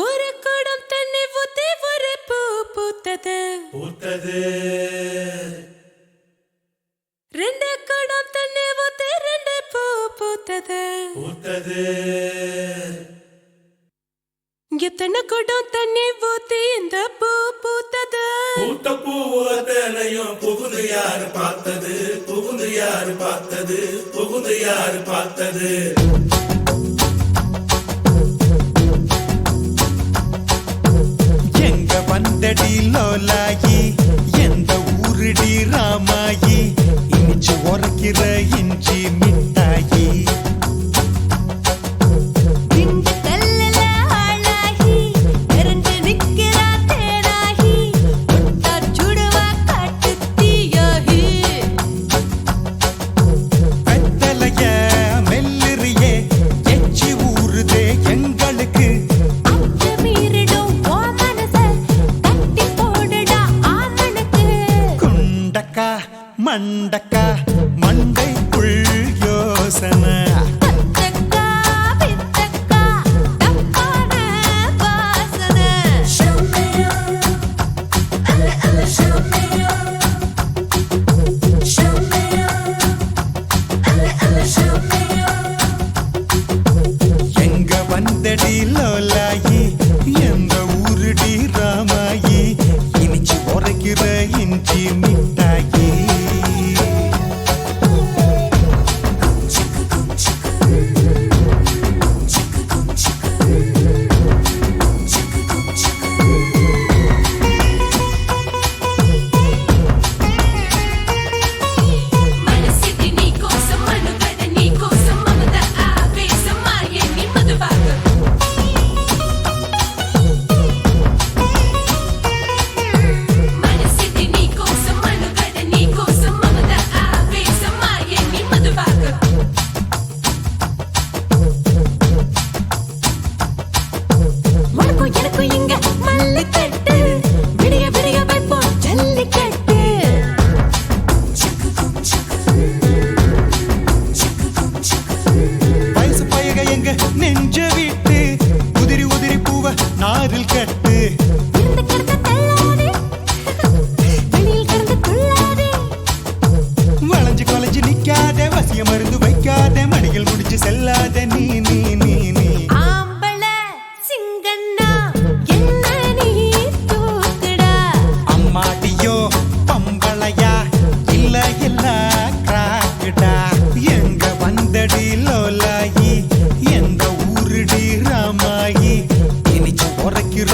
ஒரு குடம் தண்ணி ஊத்தி ஒரு பூ பூத்தது பூத்தது. ரெண்டு குடம் தண்ணி ஊத்தி ரெண்டு பூ பூத்தது பூத்தது. எத்தனை குடம் தண்ணி ஊத்தி இந்த பூ பூத்தது? பூத்த பூவத்தனையும் புகுந்து யாரு பார்த்தது? புகுந்து யாரு பார்த்தது? புகுந்து யாரு பார்த்தது? எங்க வந்தடி லோலாயி, எந்த ஊருடி ராமாயி, இனிச்சு உரைக்கிற இஞ்சி மிட்டாயி. மண்டக்கா மண்டைக்குள் யோசனை. எங்க வந்தடி லோலாயி, எந்த ஊருடி ராமாயி, இனிச்சு உரைக்கிற இஞ்சி மிட்டாயி. நெஞ்ச விட்டு உதிரி உதிரி பூவ நாரில் கட்டு. வளைஞ்சு கொலைஞ்சு நிக்காத, வசிய மருந்து வைக்காத, மடிகள் முடிச்சு செல்லாத நீ நீ நீ நீ. அம்மாடியோ பம்பளையா, இல்ல இல்ல கிராக்குடா. எங்க வந்தடி லோலாயி, எந்த ஊருடி ராமாயி, இனிச்சு உரைக்கிற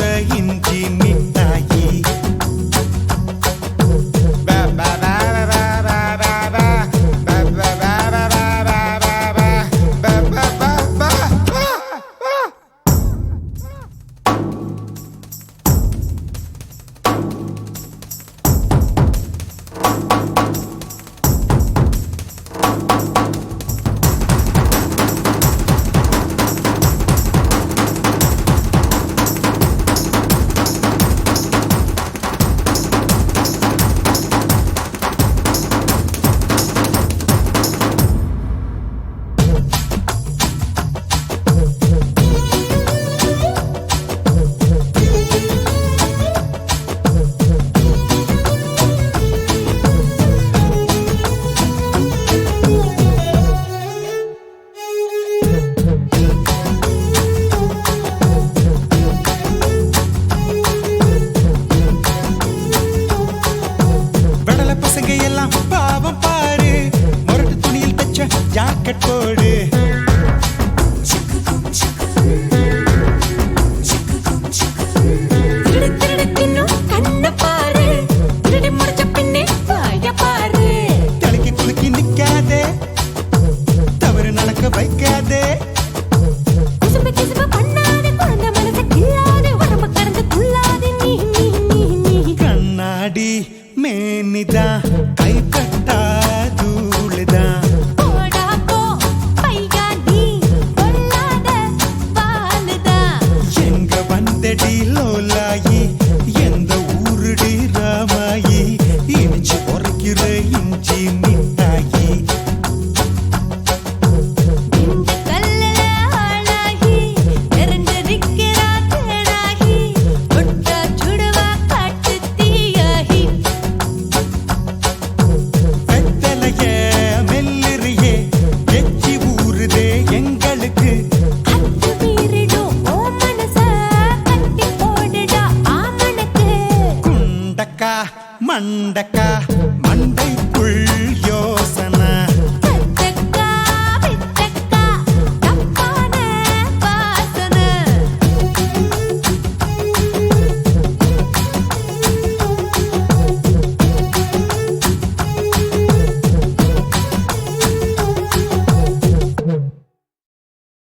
மண்டைக்குள்ள